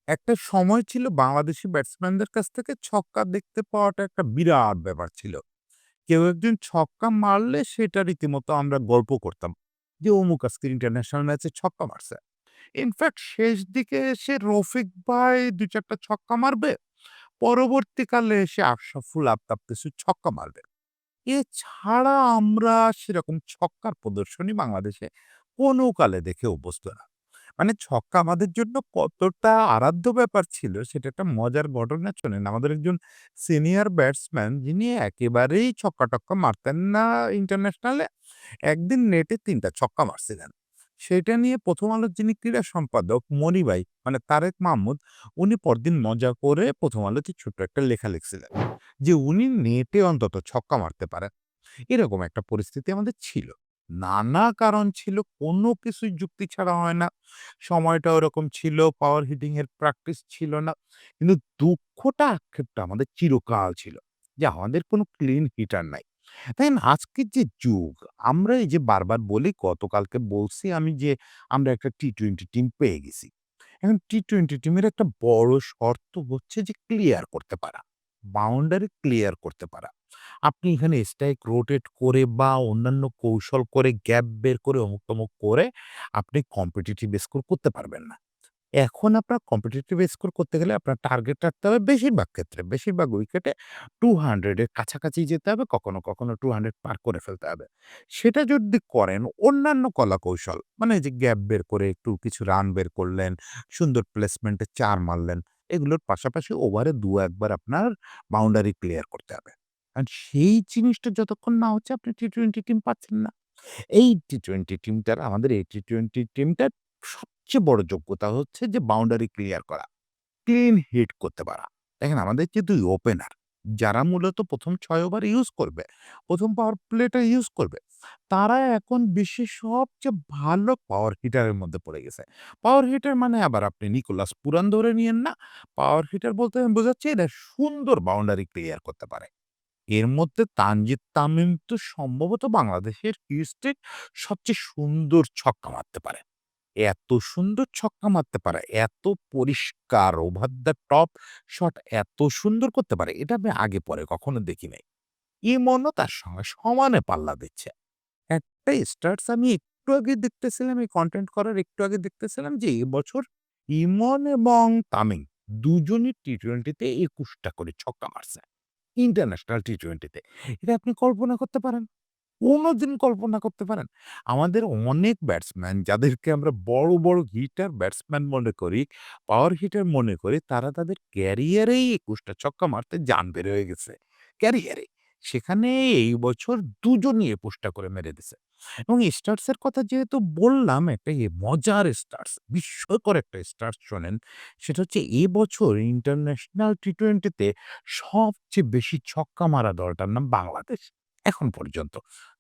একটা সময় ছিল বাংলাদেশি ব্যাটসম্যানদের কাছ থেকে ছক্কা দেখতে পাওয়াটা একটা বিরাট ব্যাপার ছিল। কেউ একজন ছক্কা মারলে সেটা রীতিমতো আমরা গল্প করতাম যে অমুক আজকে ইন্টারন্যাশনাল ম্যাচে ছক্কা মারছে। ইনফ্যাক্ট শেষ দিকে এসে রফিক ভাই ২-৪ টা ছক্কা মারবে। পরবর্তীকালে এসে আশরাফুল আফতাব কিছু ছক্কা মারবে। এছাড়া আমরা সেরকম ছক্কার প্রদর্শনী বাংলাদেশে কোনো কালে দেখে অভ্যস্ত না। মানে ছক্কা আমাদের জন্য কতটা আরাধ্য ব্যাপার ছিল সেটা একটা মজার ঘটনা শোনেন। আমাদের একজন সিনিয়র ব্যাটসম্যান যিনি একেবারেই ছক্কা-টক্কা মারতেন না ইন্টারন্যাশনালে, একদিন নেটে ৩ টা ছক্কা মারছিলেন। সেটা নিয়ে 'প্রথম আলোর' যিনি ক্রীড়া সম্পাদক মনি ভাই মানে তারেক মাহমুদ, উনি পরদিন মজা করে 'প্রথম আলোতে' ছোট্ট একটা লেখা লিখছিলেন যে উনি নেটে অন্তত ছক্কা মারতে পারেন। এরকম একটা পরিস্থিতি আমাদের ছিল। নানা কারণ ছিল, কোনো কিছুই যুক্তি ছাড়া হয় না। সময়টা ওরকম ছিল, পাওয়ার হিটিং এর প্র্যাকটিস ছিল না। কিন্তু দুঃখটা আক্ষেপটা আমাদের চিরকাল ছিল যে আমাদের কোনো ক্লিন হিটার নাই। দেখেন আজকের যে যুগ, আমরা এই যে বারবার বলি, গতকালকে বলছি আমি যে আমরা একটা টি-টোয়েন্টি টিম পেয়ে গেছি। এখন টি-টোয়েন্টি টিমের একটা বড় শর্ত হচ্ছে যে ক্লিয়ার করতে পারা। বাউন্ডারি ক্লিয়ার করতে পারা। আপনি এখানে স্ট্রাইক রোটেট করে বা অন্যান্য কৌশল করে গ্যাপ বের করে অমুক-তমুক করে আপনি কম্পিটিটিভ স্কোর করতে পারবেন না। এখন আপনার কম্পিটিটিভ স্কোর করতে গেলে আপনার টার্গেট রাখতে হবে বেশিরভাগ ক্ষেত্রে, বেশিরভাগ উইকেটে 200 এর কাছাকাছি যেতে হবে, কখনো 200 পার করে ফেলতে হবে। সেটা যদি করেন অন্যান্য কলাকৌশল মানে এই যে গ্যাপ বের করে একটু কিছু রান বের করলেন, সুন্দর প্লেসমেন্টে ৪ মারলেন, এগুলোর পাশাপাশি ওভারে ২-১ বার আপনার বাউন্ডারি ক্লিয়ার করতে হবে। আর সেই জিনিসটা যতক্ষণ না হচ্ছে আপনি টি-টোয়েন্টি টিম পাচ্ছেন না। এই টি-টোয়েন্টি টিমটার আমাদের এই টি-টোয়েন্টি টিমটার সবচেয়ে বড় যোগ্যতা হচ্ছে যে বাউন্ডারি ক্লিয়ার করা, ক্লিন হিট করতে পারা। দেখেন আমাদের যে ২ ওপেনার যারা মূলত ১ম ৬ ওভার ইউজ করবে, ১ম পাওয়ার প্লেটা ইউজ করবে, তারা এখন বিশ্বের সবচেয়ে ভালো পাওয়ার হিটারের মধ্যে পড়ে গেছে। পাওয়ার হিটার মানে আবার আপনি নিকোলাস পুরান ধরে নিয়েন না। পাওয়ার হিটার বলতে আমি বোঝাচ্ছি এরা সুন্দর বাউন্ডারি ক্লিয়ার করতে পারে। এর মধ্যে তানজিদ তামিম তো সম্ভবত বাংলাদেশের হিস্ট্রির সবচেয়ে সুন্দর ছক্কা মারতে পারে। এত সুন্দর ছক্কা মারতে পারে, এত পরিষ্কার ওভার দ্য টপ শট এত সুন্দর করতে পারে, এটা আমি আগে পরে কখনো দেখি নাই। ইমনও তার সঙ্গে সমানে পাল্লা দিচ্ছে। একটা স্ট্যাটস আমি একটু আগে দেখতেছিলাম, এই কনটেন্ট করার একটু আগে দেখতেছিলাম যে এবছর ইমন এবং তামিম দুজনই টি-টোয়েন্টিতে ২১ টা করে ছক্কা মারছে। ইন্টারন্যাশনাল টি-টোয়েন্টিতে। এটা আপনি কল্পনা করতে পারেন? কোনদিন কল্পনা করতে পারেন? আমাদের অনেক ব্যাটসম্যান যাদেরকে আমরা বড়, বড় হিটার ব্যাটসম্যান মনে করি, পাওয়ার হিটার মনে করি, তারা তাদের ক্যারিয়ারেই ২১ টা ছক্কা মারতে জান বের হয়ে গেছে। ক্যারিয়ারে। সেখানে এই বছর দুজনই ২১ টা করে মেরে দিছে। এবং স্টার্স এর কথা যেহেতু বললাম, একটা মজার স্টার্স, বিস্ময়কর একটা স্টার্স শোনেন। সেটা হচ্ছে এবছর ইন্টারন্যাশনাল টি-টোয়েন্টিতে সবচেয়ে বেশি ছক্কা মারা দলটার নাম বাংলাদেশ। এখন পর্যন্ত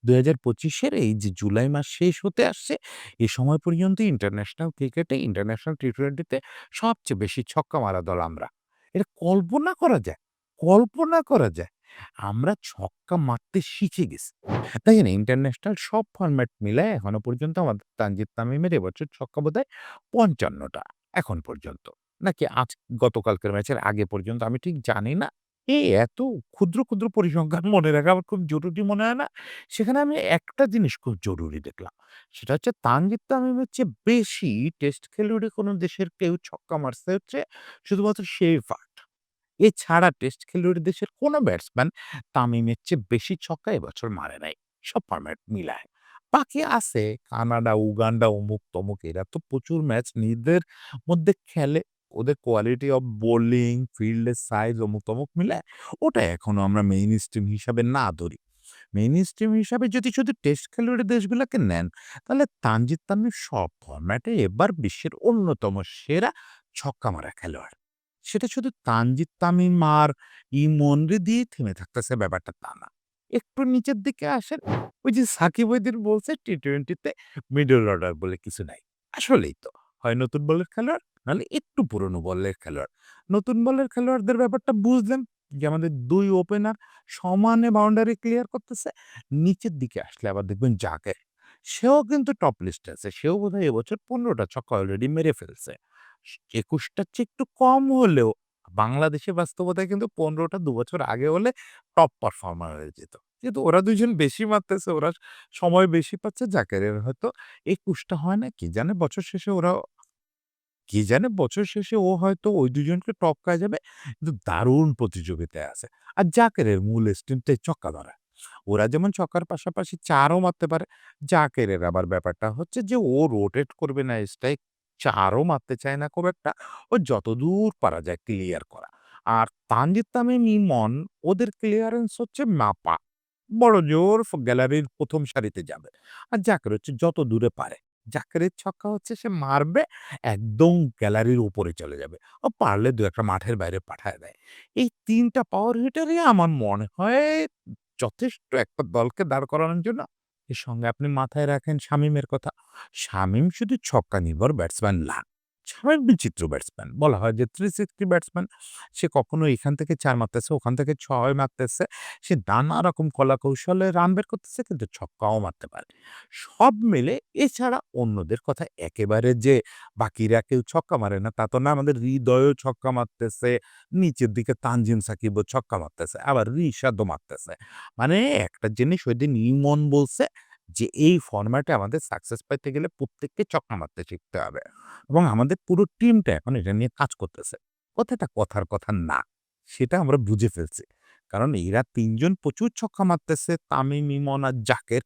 ২০২৫ এর এই যে জুলাই মাস শেষ হতে আসছে, এ সময় পর্যন্ত ইন্টারন্যাশনাল ক্রিকেটে, ইন্টারন্যাশনাল টি-টোয়েন্টিতে সবচেয়ে বেশি ছক্কা মারা দল আমরা। এটা কল্পনা করা যায়? কল্পনা করা যায়? আমরা ছক্কা মারতে শিখে গেছি। দেখেন ইন্টারন্যাশনাল সব ফরম্যাট মিলায় এখনো পর্যন্ত আমাদের তানজিদ তামিমের এবছর ছক্কা বোধহয় ৫৫ টা এখন পর্যন্ত। নাকি গতকালকের ম্যাচের আগে পর্যন্ত আমি ঠিক জানি না। এত ক্ষুদ্র, ক্ষুদ্র পরিসংখ্যান মনে রাখা আমার খুব জরুরি মনে হয় না? সেখানে আমি একটা জিনিস খুব জরুরি দেখলাম। সেটা হচ্ছে তানজিদ তামিমের চেয়ে বেশি টেস্ট খেলুড়ে কোন দেশের কেউ ছক্কা মারছে হচ্ছে শুধুমাত্র শেফার্ট। এছাড়া টেস্ট খেলুড়ে দেশের কোন ব্যাটসম্যান তামিমের চেয়ে বেশি ছক্কা এবছর মারে নাই। সব ফরম্যাট মিলায়। বাকি আছে কানাডা, উগান্ডা, অমুক-তমুক এরা তো প্রচুর ম্যাচ নিজেদের মধ্যে খেলে। ওদের কোয়ালিটি অফ বোলিং, ফিল্ডের সাইজ অমুক-তমুক মিলায় ওটা এখনো আমরা মেইন স্ট্রিম হিসাবে না ধরি। মেইন স্ট্রিম হিসাবে যদি শুধু টেস্ট খেলুড়ে দেশগুলোকে নেন, তাহলে তানজিদ তামিম সব ফরম্যাটে এবার বিশ্বের অন্যতম সেরা ছক্কা মারা খেলোয়াড়। সেটা শুধু তানজিদ তামিম আর ইমনরে দিয়েই থেমে থাকতেছে ব্যাপারটা তা না। একটু নিচের দিকে আসেন, ওই যে সাকিব ওইদিন বলছে টি-টোয়েন্টিতে মিডল অর্ডার বলে কিছু নাই। আসলেই তো। হয় নতুন বলের খেলোয়াড়, নাহলে একটু পুরনো বলের খেলোয়াড়। নতুন বলের খেলোয়াড়দের ব্যাপারটা বুঝলেন যে আমাদের ২ ওপেনার সমানে বাউন্ডারি ক্লিয়ার করতেছে। নিচের দিকে আসলে আবার দেখবেন জাকের। সেও কিন্তু টপ লিস্টে আছে। সেও বোধহয় এবছর ১৫ টা ছক্কা অলরেডি মেরে ফেলছে। ২১ টার চেয়ে একটু কম হলেও বাংলাদেশের বাস্তবতায় কিন্তু ১৫ টা ২ বছর আগে হলে টপ পারফর্মার হয়ে যেত। কিন্তু ওরা ২ জন বেশি মারতেছে, ওরা সময় বেশি পাচ্ছে। জাকেরের হয়তো ২১ টা হয় না। বছর শেষে ও হয়তো ওই ২ জনকে টপকায় যাবে। কিন্তু দারুণ প্রতিযোগিতায় আছে। আর জাকেরের মূল স্ট্রেংথটাই ছক্কা ধরা। ওরা যেমন ছক্কার পাশাপাশি ৪ ও মারতে পারে। জাকেরের আবার ব্যাপারটা হচ্ছে যে ও রোটেট করবে না স্ট্রাইক, ৪ ও মারতে চায় না খুব একটা। ও যতদূর পারা যায় ক্লিয়ার করা। আর তানজিদ তামিম, ইমন ওদের ক্লিয়ারেন্স হচ্ছে মাপা। বড় জোর গ্যালারির ১ম সারিতে যাবে। আর জাকের হচ্ছে যত দূরে পারে। জাকেরের ছক্কা হচ্ছে সে মারবে একদম গ্যালারির উপরে চলে যাবে। ও পারলে ২-১ টা মাঠের বাইরে পাঠায় দেয়। এই ৩ টা পাওয়ার হিটারই আমার মনে হয় যথেষ্ট একটা দলকে দাঁড় করানোর জন্য। এর সঙ্গে আপনি মাথায় রাখেন শামিমের কথা। শামিম শুধু ছক্কা নির্ভর ব্যাটসম্যান না। শামিম বিচিত্র ব্যাটসম্যান। বলা হয় যে 360 ব্যাটসম্যান। সে কখনো এখান থেকে ৪ মারতেছে, ওখান থেকে ৬ মারতেছে। সে নানা রকম কলাকৌশলে রান বের করতেছে কিন্তু ছক্কাও মারতে পারে। সব মিলে এছাড়া অন্যদের কথা একেবারে যে বাকিরা কেউ ছক্কা মারে না তা তো না। আমাদের হৃদয়ও ছক্কা মারতেছে। নিচের দিকে তানজিম সাকিবও ছক্কা মারতেছে। আবার রিশাদও মারতেছে। মানে একটা জিনিস ঐদিন ইমন বলছে যে, "এই ফরম্যাটে আমাদের সাকসেস পাইতে গেলে প্রত্যেককে ছক্কা মারতে শিখতে হবে।" এবং আমাদের পুরো টিমটা এখন এটা নিয়ে কাজ করতেছে। কথাটা কথার কথা না। সেটা আমরা বুঝে ফেলছি। কারণ এরা ৩ জন প্রচুর ছক্কা মারতেছে। তামিম, ইমন আর জাকের।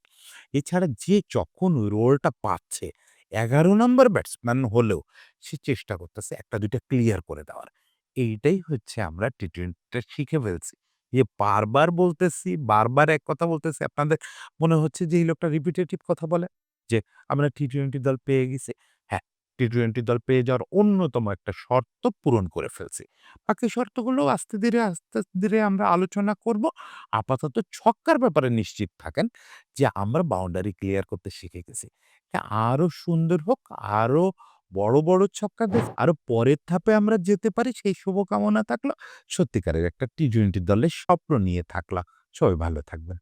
এছাড়া যে যখন ওই রোলটা পাচ্ছে ১১ নাম্বার ব্যাটসম্যান হলেও সে চেষ্টা করতেছে ১ টা ২ টা ক্লিয়ার করে দেওয়ার। এইটাই হচ্ছে আমরা টি-টোয়েন্টিটা শিখে ফেলছি। যে বারবার বলতেছি, বারবার এক কথা বলতেছি। আপনাদের মনে হচ্ছে যে এই লোকটা রিপিটেটিভ কথা বলে। যে আমরা টি-টোয়েন্টি দল পেয়ে গেছি। হ্যাঁ, টি-টোয়েন্টি দল পেয়ে যাওয়ার অন্যতম একটা শর্ত পূরণ করে ফেলছি। বাকি শর্তগুলো আস্তে ধীরে আমরা আলোচনা করব। আপাতত ছক্কার ব্যাপারে নিশ্চিত থাকেন যে আমরা বাউন্ডারি ক্লিয়ার করতে শিখে গেছি। আরো সুন্দর হোক, আরো বড় ছক্কা দেখ, আরো পরের ধাপে আমরা যেতে পারি সেই শুভকামনা থাকলো। সত্যিকারের একটা টি-টোয়েন্টি দলের স্বপ্ন নিয়ে থাকলাম। সবাই ভালো থাকবেন।